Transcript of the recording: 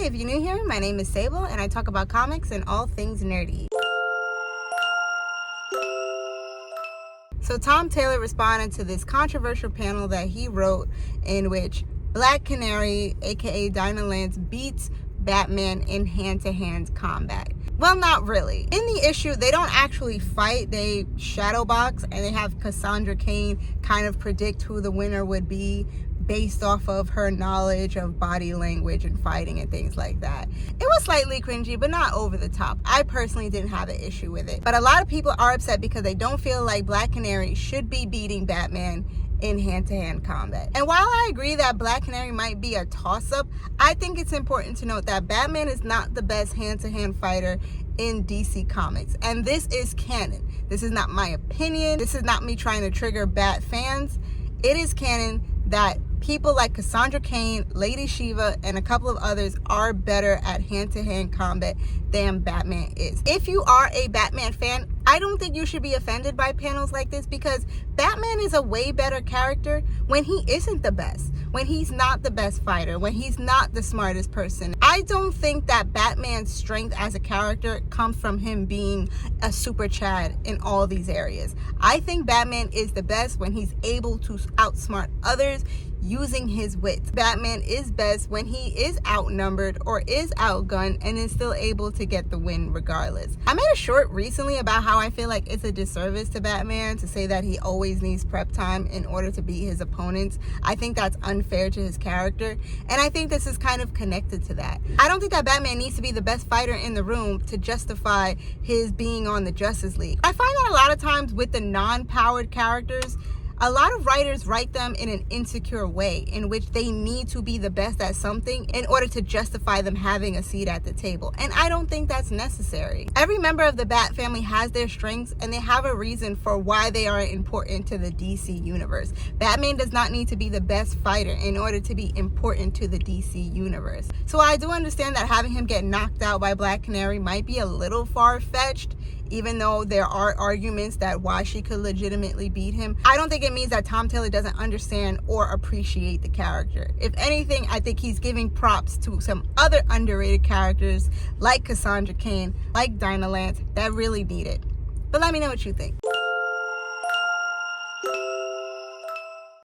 if you're new here, my name is Sable and I talk about comics and all things nerdy. So Tom Taylor responded to this controversial panel that he wrote in which Black Canary, aka Dinah Lance, beats Batman in hand-to-hand combat. Well, not really. In the issue, they don't actually fight, they shadow box, and they have Cassandra Cain kind of predict who the winner would be based off of her knowledge of body language and fighting and things like that. It was slightly cringy, but not over the top. I personally didn't have an issue with it. But a lot of people are upset because they don't feel like Black Canary should be beating Batman in hand-to-hand combat. And while I agree that Black Canary might be a toss-up, I think it's important to note that Batman is not the best hand-to-hand fighter in DC Comics. And this is canon. This is not my opinion. This is not me trying to trigger Bat fans. It is canon that people like Cassandra Cain, Lady Shiva, and a couple of others are better at hand-to-hand combat than Batman is. If you are a Batman fan, I don't think you should be offended by panels like this because Batman is a way better character when he isn't the best, when he's not the best fighter, when he's not the smartest person. I don't think that Batman's strength as a character comes from him being a super Chad in all these areas. I think Batman is the best when he's able to outsmart others using his wits. Batman is best when he is outnumbered or is outgunned and is still able to get the win regardless. I made a short recently about how I feel like it's a disservice to Batman to say that he always needs prep time in order to beat his opponents. I think that's unfair to his character, and I think this is kind of connected to that. I don't think that Batman needs to be the best fighter in the room to justify his being on the Justice League. I find that a lot of times with the non-powered characters, a lot of writers write them in an insecure way in which they need to be the best at something in order to justify them having a seat at the table. And I don't think that's necessary. Every member of the Bat family has their strengths and they have a reason for why they are important to the DC universe. Batman does not need to be the best fighter in order to be important to the DC universe. So I do understand that having him get knocked out by Black Canary might be a little far-fetched, even though there are arguments that why she could legitimately beat him. I don't think it means that Tom Taylor doesn't understand or appreciate the character. If anything, I think he's giving props to some other underrated characters like Cassandra Cain, like Dinah Lance, that really need it. But let me know what you think.